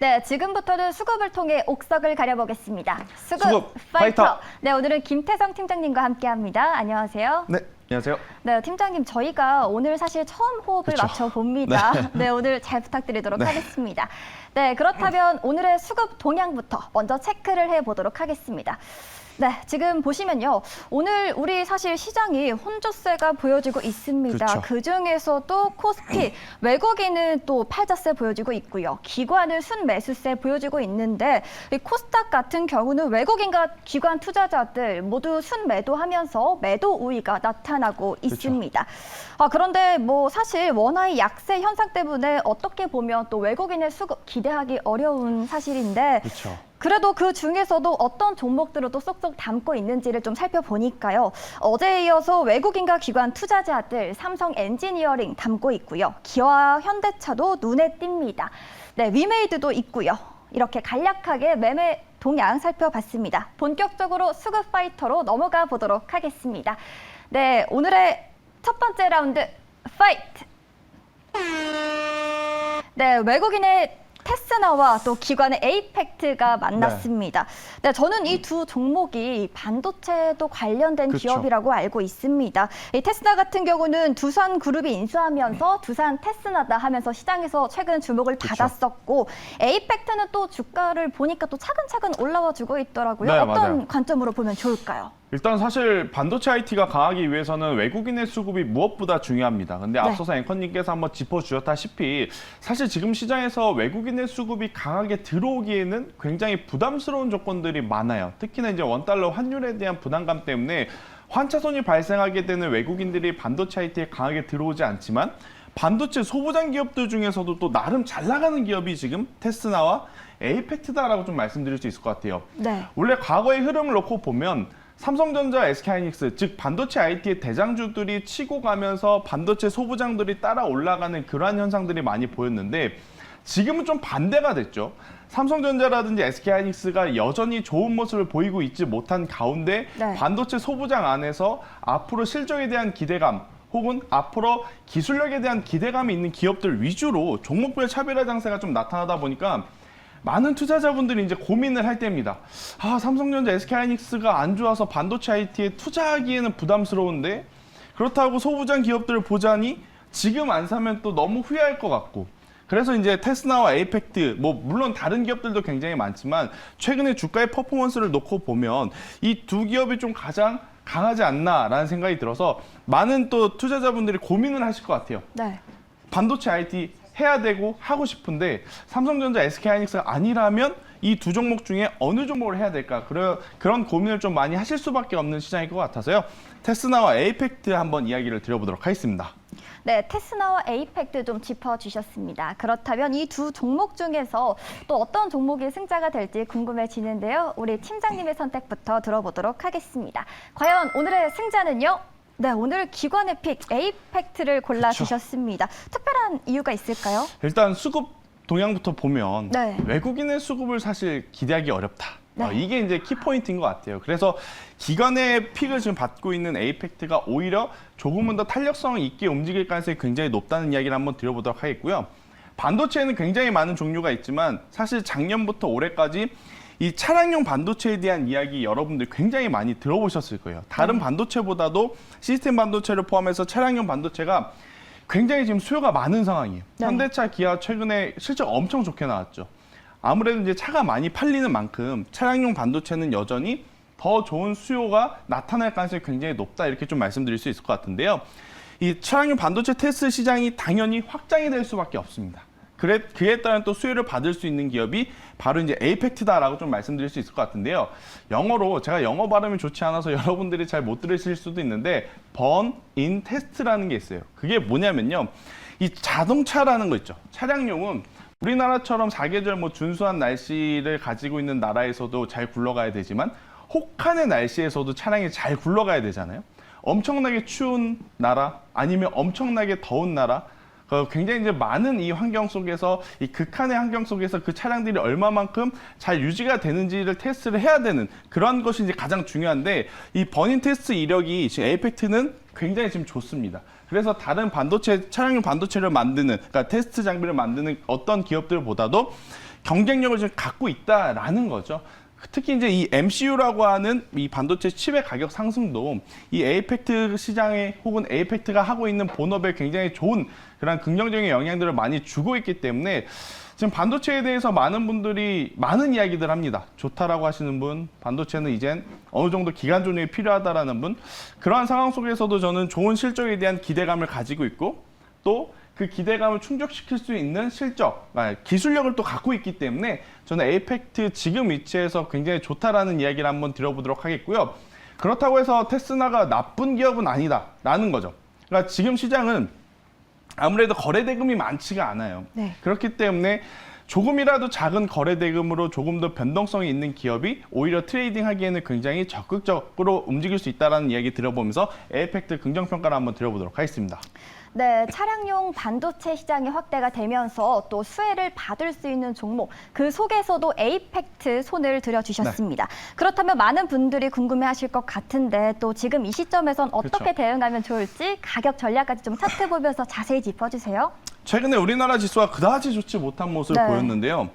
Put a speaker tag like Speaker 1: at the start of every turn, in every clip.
Speaker 1: 네, 지금부터는 수급을 통해 옥석을 가려보겠습니다.
Speaker 2: 수급
Speaker 1: 파이터.
Speaker 2: 파이터.
Speaker 1: 네, 오늘은 김태성 팀장님과 함께합니다. 안녕하세요.
Speaker 2: 네, 안녕하세요.
Speaker 1: 네, 팀장님, 저희가 오늘 사실 처음 호흡을
Speaker 2: 그쵸.
Speaker 1: 맞춰봅니다. 네, 오늘 잘 부탁드리도록
Speaker 2: 네.
Speaker 1: 하겠습니다. 네, 그렇다면 오늘의 수급 동향부터 먼저 체크를 해보도록 하겠습니다. 네, 지금 보시면요. 오늘 우리 사실 시장이 혼조세가 보여지고 있습니다.
Speaker 2: 그렇죠.
Speaker 1: 그중에서도 코스피, 외국인은 또 팔자세 보여지고 있고요. 기관은 순매수세 보여지고 있는데 이 코스닥 같은 경우는 외국인과 기관 투자자들 모두 순매도하면서 매도 우위가 나타나고 있습니다. 그런데 뭐 사실 원화의 약세 현상 때문에 어떻게 보면 또 외국인의 수급 기대하기 어려운 사실인데
Speaker 2: 그렇죠.
Speaker 1: 그래도 그 중에서도 어떤 종목들을 또 쏙쏙 담고 있는지를 좀 살펴보니까요. 어제에 이어서 외국인과 기관 투자자들 삼성 엔지니어링 담고 있고요. 기아 현대차도 눈에 띕니다. 네, 위메이드도 있고요. 이렇게 간략하게 매매 동향 살펴봤습니다. 본격적으로 수급 파이터로 넘어가 보도록 하겠습니다. 네, 오늘의 첫 번째 라운드 파이트! 네, 외국인의 테스나와 또 기관의 에이펙트가 만났습니다. 네, 저는 이 두 종목이 반도체도 관련된
Speaker 2: 그렇죠.
Speaker 1: 기업이라고 알고 있습니다. 이 테스나 같은 경우는 두산 그룹이 인수하면서 두산 테스나다 하면서 시장에서 최근 주목을
Speaker 2: 그렇죠.
Speaker 1: 받았었고 에이펙트는 또 주가를 보니까 또 차근차근 올라와 주고 있더라고요.
Speaker 2: 네,
Speaker 1: 어떤
Speaker 2: 맞아요.
Speaker 1: 관점으로 보면 좋을까요?
Speaker 2: 일단 사실 반도체 IT가 강하기 위해서는 외국인의 수급이 무엇보다 중요합니다. 근데 앞서서 앵커님께서 한번 짚어주셨다시피 사실 지금 시장에서 외국인의 수급이 강하게 들어오기에는 굉장히 부담스러운 조건들이 많아요. 특히나 이제 원달러 환율에 대한 부담감 때문에 환차손이 발생하게 되는 외국인들이 반도체 IT에 강하게 들어오지 않지만 반도체 소부장 기업들 중에서도 또 나름 잘 나가는 기업이 지금 테스나와 에이펙트다라고 좀 말씀드릴 수 있을 것 같아요.
Speaker 1: 네.
Speaker 2: 원래 과거의 흐름을 놓고 보면 삼성전자, SK하이닉스, 즉 반도체 IT의 대장주들이 치고 가면서 반도체 소부장들이 따라 올라가는 그러한 현상들이 많이 보였는데 지금은 좀 반대가 됐죠. 삼성전자라든지 SK하이닉스가 여전히 좋은 모습을 보이고 있지 못한 가운데
Speaker 1: 네.
Speaker 2: 반도체 소부장 안에서 앞으로 실적에 대한 기대감 혹은 앞으로 기술력에 대한 기대감이 있는 기업들 위주로 종목별 차별화 장세가 좀 나타나다 보니까 많은 투자자분들이 이제 고민을 할 때입니다. 삼성전자, SK하이닉스가 안 좋아서 반도체 IT에 투자하기에는 부담스러운데 그렇다고 소부장 기업들을 보자니 지금 안 사면 또 너무 후회할 것 같고 그래서 이제 테스나와 에이펙트, 물론 다른 기업들도 굉장히 많지만 최근에 주가의 퍼포먼스를 놓고 보면 이 두 기업이 좀 가장 강하지 않나라는 생각이 들어서 많은 또 투자자분들이 고민을 하실 것 같아요.
Speaker 1: 네.
Speaker 2: 반도체 IT 해야 되고 하고 싶은데 삼성전자, SK하이닉스가 아니라면 이 두 종목 중에 어느 종목을 해야 될까 그런 고민을 좀 많이 하실 수밖에 없는 시장일 것 같아서요. 테스나와 에이펙트 한번 이야기를 드려보도록 하겠습니다.
Speaker 1: 네, 테스나와 에이펙트 좀 짚어주셨습니다. 그렇다면 이 두 종목 중에서 또 어떤 종목이 승자가 될지 궁금해지는데요. 우리 팀장님의 선택부터 들어보도록 하겠습니다. 과연 오늘의 승자는요? 네, 오늘 기관의 픽 에이펙트를 골라주셨습니다. 특별한 이유가 있을까요?
Speaker 2: 일단 수급 동향부터 보면
Speaker 1: 네.
Speaker 2: 외국인의 수급을 사실 기대하기 어렵다.
Speaker 1: 네.
Speaker 2: 이게 이제 키포인트인 것 같아요. 그래서 기관의 픽을 지금 받고 있는 에이펙트가 오히려 조금은 더 탄력성 있게 움직일 가능성이 굉장히 높다는 이야기를 한번 드려보도록 하겠고요. 반도체에는 굉장히 많은 종류가 있지만 사실 작년부터 올해까지 이 차량용 반도체에 대한 이야기 여러분들 굉장히 많이 들어보셨을 거예요. 다른 반도체보다도 시스템 반도체를 포함해서 차량용 반도체가 굉장히 지금 수요가 많은 상황이에요.
Speaker 1: 네.
Speaker 2: 현대차, 기아 최근에 실적 엄청 좋게 나왔죠. 아무래도 이제 차가 많이 팔리는 만큼 차량용 반도체는 여전히 더 좋은 수요가 나타날 가능성이 굉장히 높다 이렇게 좀 말씀드릴 수 있을 것 같은데요. 이 차량용 반도체 테스트 시장이 당연히 확장이 될 수밖에 없습니다. 그에 따른 또 수혜를 받을 수 있는 기업이 바로 이제 에이펙트다라고 좀 말씀드릴 수 있을 것 같은데요. 영어로 제가 영어 발음이 좋지 않아서 여러분들이 잘 못 들으실 수도 있는데 burn in test라는 게 있어요. 그게 뭐냐면요. 이 자동차라는 거 있죠. 차량용은 우리나라처럼 사계절 준수한 날씨를 가지고 있는 나라에서도 잘 굴러가야 되지만 혹한의 날씨에서도 차량이 잘 굴러가야 되잖아요. 엄청나게 추운 나라 아니면 엄청나게 더운 나라 굉장히 이제 많은 이 환경 속에서 이 극한의 환경 속에서 그 차량들이 얼마만큼 잘 유지가 되는지를 테스트를 해야 되는 그런 것이 이제 가장 중요한데 이 버닝 테스트 이력이 지금 에이펙트는 굉장히 지금 좋습니다. 그래서 다른 반도체 차량용 반도체를 만드는 그러니까 테스트 장비를 만드는 어떤 기업들보다도 경쟁력을 좀 갖고 있다라는 거죠. 특히 이제 이 MCU라고 하는 이 반도체 칩의 가격 상승도 이 에이펙트 시장에 혹은 에이펙트가 하고 있는 본업에 굉장히 좋은 그런 긍정적인 영향들을 많이 주고 있기 때문에 지금 반도체에 대해서 많은 분들이 많은 이야기들 합니다. 좋다라고 하시는 분, 반도체는 이젠 어느 정도 기간 존중이 필요하다라는 분, 그러한 상황 속에서도 저는 좋은 실적에 대한 기대감을 가지고 있고 또 그 기대감을 충족시킬 수 있는 실적, 기술력을 또 갖고 있기 때문에 저는 에이펙트 지금 위치에서 굉장히 좋다라는 이야기를 한번 드려보도록 하겠고요. 그렇다고 해서 테스나가 나쁜 기업은 아니다라는 거죠. 그러니까 지금 시장은 아무래도 거래 대금이 많지가 않아요.
Speaker 1: 네.
Speaker 2: 그렇기 때문에 조금이라도 작은 거래 대금으로 조금 더 변동성이 있는 기업이 오히려 트레이딩 하기에는 굉장히 적극적으로 움직일 수 있다는 이야기 들어보면서 에이펙트 긍정평가를 한번 드려보도록 하겠습니다.
Speaker 1: 네, 차량용 반도체 시장이 확대가 되면서 또 수혜를 받을 수 있는 종목, 그 속에서도 에이펙트 손을 들여주셨습니다. 그렇다면 많은 분들이 궁금해하실 것 같은데 또 지금 이 시점에선 어떻게 대응하면 좋을지 가격 전략까지 좀 차트 보면서 자세히 짚어주세요.
Speaker 2: 최근에 우리나라 지수가 그다지 좋지 못한 모습을 보였는데요.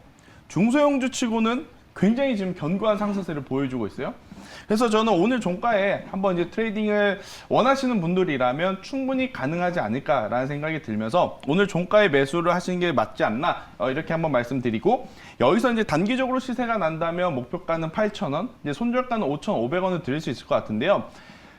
Speaker 2: 중소형주 치고는 굉장히 지금 견고한 상승세를 보여주고 있어요. 그래서 저는 오늘 종가에 한번 이제 트레이딩을 원하시는 분들이라면 충분히 가능하지 않을까라는 생각이 들면서 오늘 종가에 매수를 하시는 게 맞지 않나 이렇게 한번 말씀드리고, 여기서 이제 단기적으로 시세가 난다면 목표가는 8,000원, 이제 손절가는 5,500원을 드릴 수 있을 것 같은데요.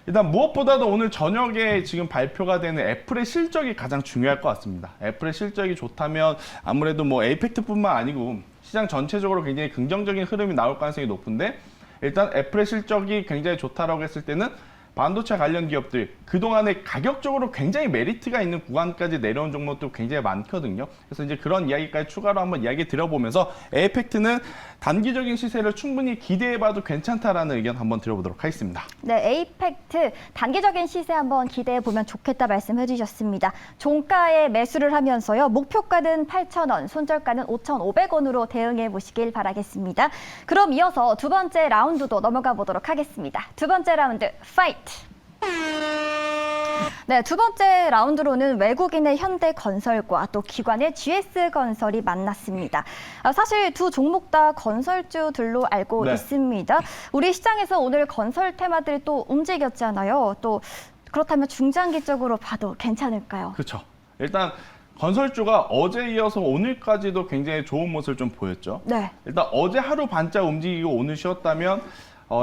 Speaker 2: 일단 무엇보다도 오늘 저녁에 지금 발표가 되는 애플의 실적이 가장 중요할 것 같습니다. 애플의 실적이 좋다면 아무래도 뭐 에이펙트뿐만 아니고 시장 전체적으로 굉장히 긍정적인 흐름이 나올 가능성이 높은데, 일단 애플의 실적이 굉장히 좋다라고 했을 때는 반도체 관련 기업들, 그동안에 가격적으로 굉장히 메리트가 있는 구간까지 내려온 종목도 굉장히 많거든요. 그래서 이제 그런 이야기까지 추가로 한번 이야기 드려보면서 에이펙트는 단기적인 시세를 충분히 기대해봐도 괜찮다라는 의견 한번 드려보도록 하겠습니다.
Speaker 1: 네, 에이펙트 단기적인 시세 한번 기대해보면 좋겠다 말씀해 주셨습니다. 종가에 매수를 하면서요. 목표가는 8,000원, 손절가는 5,500원으로 대응해 보시길 바라겠습니다. 그럼 이어서 두 번째 라운드도 넘어가 보도록 하겠습니다. 두 번째 라운드, 파이트! 네, 두 번째 라운드로는 외국인의 현대건설과 또 기관의 GS건설이 만났습니다. 사실 두 종목 다 건설주들로 알고 있습니다. 우리 시장에서 오늘 건설 테마들이 또 움직였잖아요. 또 그렇다면 중장기적으로 봐도 괜찮을까요?
Speaker 2: 그렇죠. 일단 건설주가 어제 이어서 오늘까지도 굉장히 좋은 모습을 좀 보였죠.
Speaker 1: 네.
Speaker 2: 일단 어제 하루 반짝 움직이고 오늘 쉬었다면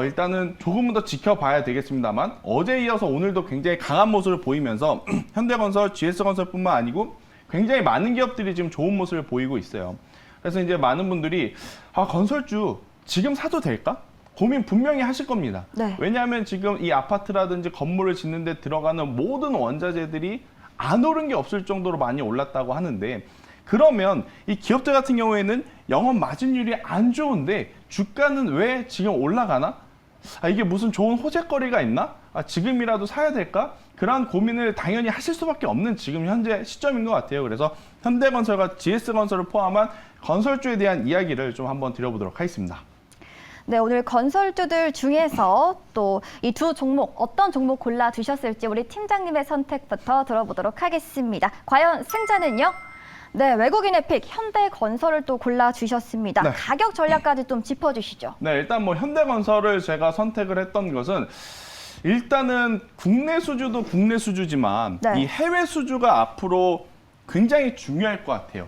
Speaker 2: 일단은 조금은 더 지켜봐야 되겠습니다만, 어제 이어서 오늘도 굉장히 강한 모습을 보이면서 현대건설, GS건설뿐만 아니고 굉장히 많은 기업들이 지금 좋은 모습을 보이고 있어요. 그래서 이제 많은 분들이 건설주 지금 사도 될까? 고민 분명히 하실 겁니다.
Speaker 1: 네.
Speaker 2: 왜냐하면 지금 이 아파트라든지 건물을 짓는 데 들어가는 모든 원자재들이 안 오른 게 없을 정도로 많이 올랐다고 하는데, 그러면 이 기업들 같은 경우에는 영업 마진율이 안 좋은데 주가는 왜 지금 올라가나? 이게 무슨 좋은 호재거리가 있나? 지금이라도 사야 될까? 그러한 고민을 당연히 하실 수밖에 없는 지금 현재 시점인 것 같아요. 그래서 현대건설과 GS건설을 포함한 건설주에 대한 이야기를 좀 한번 드려보도록 하겠습니다.
Speaker 1: 네, 오늘 건설주들 중에서 또 이 두 종목 어떤 종목 골라 주셨을지 우리 팀장님의 선택부터 들어보도록 하겠습니다. 과연 승자는요? 네, 외국인의 픽 현대건설을 또 골라주셨습니다.
Speaker 2: 네.
Speaker 1: 가격 전략까지 좀 짚어주시죠.
Speaker 2: 네, 일단 뭐 현대건설을 제가 선택을 했던 것은 일단은 국내 수주도 국내 수주지만 이 해외 수주가 앞으로 굉장히 중요할 것 같아요.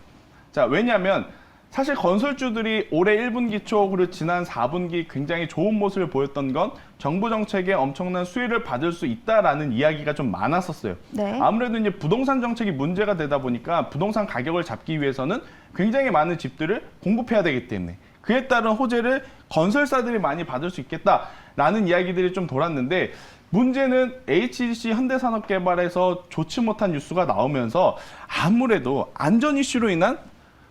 Speaker 2: 자, 왜냐하면 사실 건설주들이 올해 1분기 초 그리고 지난 4분기 굉장히 좋은 모습을 보였던 건 정부 정책에 엄청난 수혜를 받을 수 있다라는 이야기가 좀 많았었어요.
Speaker 1: 네.
Speaker 2: 아무래도 이제 부동산 정책이 문제가 되다 보니까 부동산 가격을 잡기 위해서는 굉장히 많은 집들을 공급해야 되기 때문에 그에 따른 호재를 건설사들이 많이 받을 수 있겠다라는 이야기들이 좀 돌았는데, 문제는 HDC 현대산업개발에서 좋지 못한 뉴스가 나오면서 아무래도 안전 이슈로 인한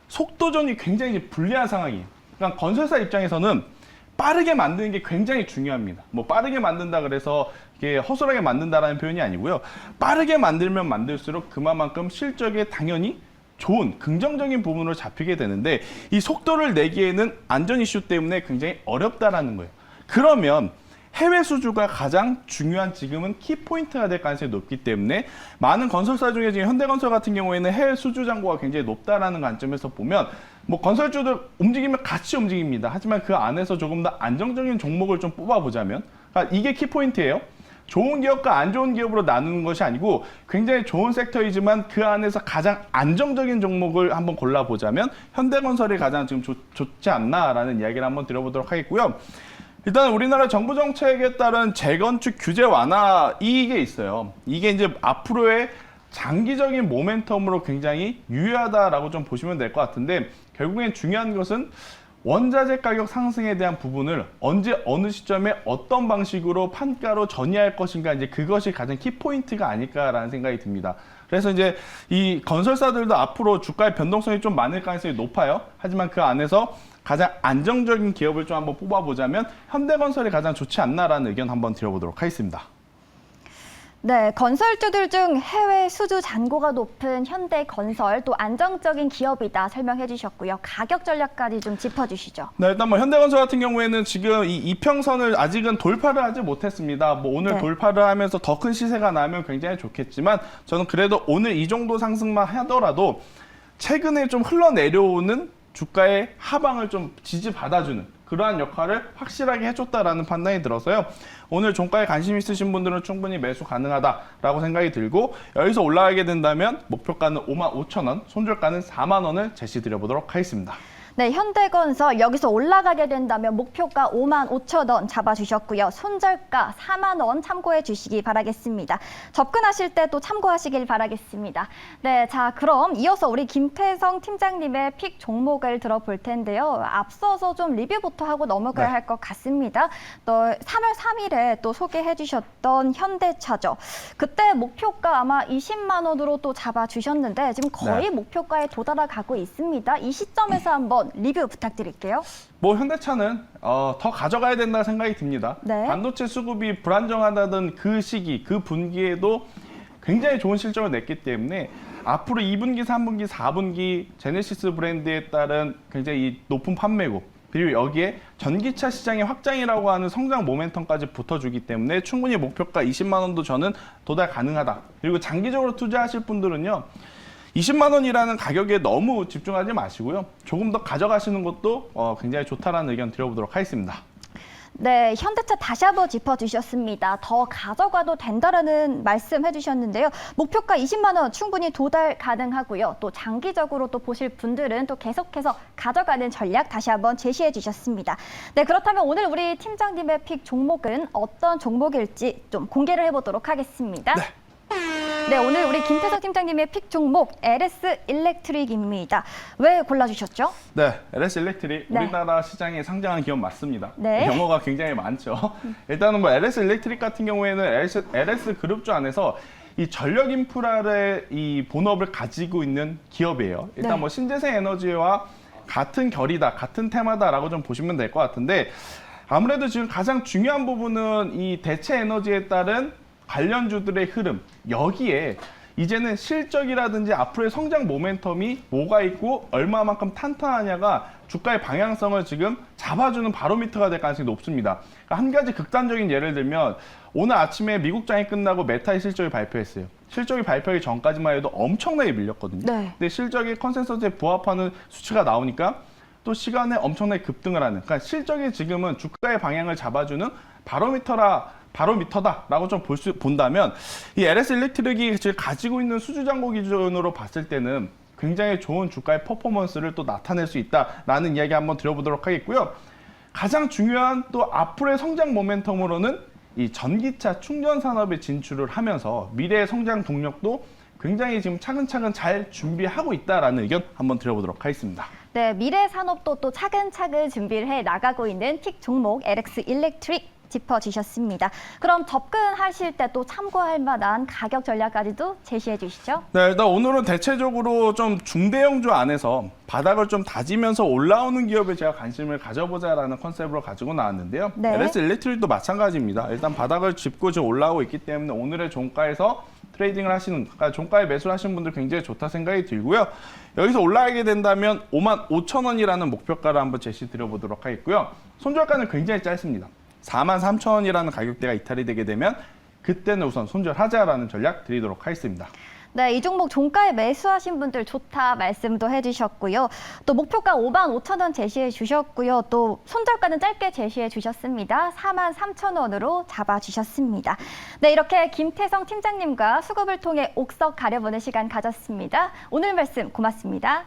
Speaker 2: 속도전이 굉장히 불리한 상황이에요. 그러니까 건설사 입장에서는 빠르게 만드는 게 굉장히 중요합니다. 뭐 빠르게 만든다 그래서 이게 허술하게 만든다라는 표현이 아니고요. 빠르게 만들면 만들수록 그만큼 실적에 당연히 좋은 긍정적인 부분으로 잡히게 되는데, 이 속도를 내기에는 안전 이슈 때문에 굉장히 어렵다라는 거예요. 그러면 해외 수주가 가장 중요한 지금은 키포인트가 될 가능성이 높기 때문에 많은 건설사 중에 지금 현대건설 같은 경우에는 해외 수주 잔고가 굉장히 높다라는 관점에서 보면 뭐 건설주들 움직이면 같이 움직입니다. 하지만 그 안에서 조금 더 안정적인 종목을 좀 뽑아보자면, 그러니까 이게 키포인트예요. 좋은 기업과 안 좋은 기업으로 나누는 것이 아니고 굉장히 좋은 섹터이지만 그 안에서 가장 안정적인 종목을 한번 골라보자면 현대건설이 가장 지금 좋지 않나라는 이야기를 한번 드려보도록 하겠고요. 일단 우리나라 정부 정책에 따른 재건축 규제 완화 이게 있어요. 이게 이제 앞으로의 장기적인 모멘텀으로 굉장히 유효하다라고 좀 보시면 될 것 같은데, 결국엔 중요한 것은 원자재 가격 상승에 대한 부분을 언제 어느 시점에 어떤 방식으로 판가로 전이할 것인가, 이제 그것이 가장 키포인트가 아닐까라는 생각이 듭니다. 그래서 이제 이 건설사들도 앞으로 주가의 변동성이 좀 많을 가능성이 높아요. 하지만 그 안에서 가장 안정적인 기업을 좀 한번 뽑아보자면 현대건설이 가장 좋지 않나라는 의견 한번 드려보도록 하겠습니다.
Speaker 1: 네, 건설주들 중 해외 수주 잔고가 높은 현대건설, 또 안정적인 기업이다 설명해 주셨고요. 가격 전략까지 좀 짚어주시죠.
Speaker 2: 네, 일단 뭐 현대건설 같은 경우에는 지금 이 이평선을 아직은 돌파를 하지 못했습니다. 뭐 오늘
Speaker 1: 네.
Speaker 2: 돌파를 하면서 더 큰 시세가 나면 굉장히 좋겠지만, 저는 그래도 오늘 이 정도 상승만 하더라도 최근에 좀 흘러내려오는 주가의 하방을 좀 지지받아주는 그러한 역할을 확실하게 해줬다라는 판단이 들어서요. 오늘 종가에 관심 있으신 분들은 충분히 매수 가능하다라고 생각이 들고, 여기서 올라가게 된다면 목표가는 55,000원, 손절가는 4만 원을 제시드려보도록 하겠습니다.
Speaker 1: 네, 현대건설 여기서 올라가게 된다면 목표가 55,000원 잡아주셨고요. 손절가 4만 원 참고해 주시기 바라겠습니다. 접근하실 때 또 참고하시길 바라겠습니다. 네, 자 그럼 이어서 우리 김태성 팀장님의 픽 종목을 들어볼 텐데요. 앞서서 좀 리뷰부터 하고 넘어가야 할 것 같습니다. 또 3월 3일에 또 소개해 주셨던 현대차죠. 그때 목표가 아마 20만 원으로 또 잡아주셨는데 지금 거의 목표가에 도달해가고 있습니다. 이 시점에서 한번 리뷰 부탁드릴게요.
Speaker 2: 뭐 현대차는 더 가져가야 된다 생각이 듭니다.
Speaker 1: 네.
Speaker 2: 반도체 수급이 불안정하다던 그 시기, 그 분기에도 굉장히 좋은 실적을 냈기 때문에 앞으로 2분기, 3분기, 4분기 제네시스 브랜드에 따른 굉장히 이 높은 판매고, 그리고 여기에 전기차 시장의 확장이라고 하는 성장 모멘텀까지 붙어주기 때문에 충분히 목표가 20만 원도 저는 도달 가능하다. 그리고 장기적으로 투자하실 분들은요, 20만 원이라는 가격에 너무 집중하지 마시고요. 조금 더 가져가시는 것도 굉장히 좋다라는 의견 드려보도록 하겠습니다.
Speaker 1: 네, 현대차 다시 한번 짚어주셨습니다. 더 가져가도 된다라는 말씀 해주셨는데요. 목표가 20만 원 충분히 도달 가능하고요. 또 장기적으로 또 보실 분들은 또 계속해서 가져가는 전략 다시 한번 제시해 주셨습니다. 네, 그렇다면 오늘 우리 팀장님의 픽 종목은 어떤 종목일지 좀 공개를 해보도록 하겠습니다. 네, 오늘 우리 김태석 팀장님의 픽 종목 LS 일렉트릭입니다. 왜 골라주셨죠?
Speaker 2: 네, LS 일렉트릭
Speaker 1: 네.
Speaker 2: 우리나라 시장에 상장한 기업 맞습니다.
Speaker 1: 네.
Speaker 2: 영어가 굉장히 많죠. 일단은 뭐 LS 일렉트릭 같은 경우에는 LS 그룹주 안에서 이 전력 인프라의 이 본업을 가지고 있는 기업이에요. 일단
Speaker 1: 네.
Speaker 2: 뭐 신재생 에너지와 같은 결이다, 같은 테마다라고 좀 보시면 될 것 같은데, 아무래도 지금 가장 중요한 부분은 이 대체 에너지에 따른 관련주들의 흐름, 여기에 이제는 실적이라든지 앞으로의 성장 모멘텀이 뭐가 있고 얼마만큼 탄탄하냐가 주가의 방향성을 지금 잡아주는 바로미터가 될 가능성이 높습니다. 그러니까 한 가지 극단적인 예를 들면 오늘 아침에 미국장이 끝나고 메타의 실적을 발표했어요. 실적이 발표하기 전까지만 해도 엄청나게 밀렸거든요.
Speaker 1: 네.
Speaker 2: 근데 실적이 컨센서스에 부합하는 수치가 나오니까 또 시간에 엄청나게 급등을 하는, 그러니까 실적이 지금은 주가의 방향을 잡아주는 바로미터다라고 좀 본다면, 이 LS 일렉트릭이 지금 가지고 있는 수주 잔고 기준으로 봤을 때는 굉장히 좋은 주가의 퍼포먼스를 또 나타낼 수 있다라는 이야기 한번 드려보도록 하겠고요. 가장 중요한 또 앞으로의 성장 모멘텀으로는 이 전기차 충전 산업에 진출을 하면서 미래의 성장 동력도 굉장히 지금 차근차근 잘 준비하고 있다라는 의견 한번 드려보도록 하겠습니다.
Speaker 1: 네, 미래 산업도 또 차근차근 준비를 해 나가고 있는 픽 종목 LS 일렉트릭 짚어주셨습니다. 그럼 접근하실 때 또 참고할 만한 가격 전략까지도 제시해 주시죠.
Speaker 2: 네, 일단 오늘은 대체적으로 좀 중대형주 안에서 바닥을 좀 다지면서 올라오는 기업에 제가 관심을 가져보자라는 컨셉으로 가지고 나왔는데요.
Speaker 1: 네.
Speaker 2: LS 일렉트릭도 마찬가지입니다. 일단 바닥을 짚고 지금 올라오고 있기 때문에 오늘의 종가에서 트레이딩을 하시는, 그러니까 종가에 매수를 하시는 분들 굉장히 좋다 생각이 들고요. 여기서 올라가게 된다면 55,000원이라는 목표가를 한번 제시 드려보도록 하겠고요. 손절가는 굉장히 짧습니다. 43,000원이라는 가격대가 이탈이 되게 되면 그때는 우선 손절하자라는 전략 드리도록 하겠습니다.
Speaker 1: 네, 이 종목 종가에 매수하신 분들 좋다 말씀도 해주셨고요. 또 목표가 55,000원 제시해 주셨고요. 또 손절가는 짧게 제시해 주셨습니다. 43,000원으로 잡아주셨습니다. 네, 이렇게 김태성 팀장님과 수급을 통해 옥석 가려보는 시간 가졌습니다. 오늘 말씀 고맙습니다.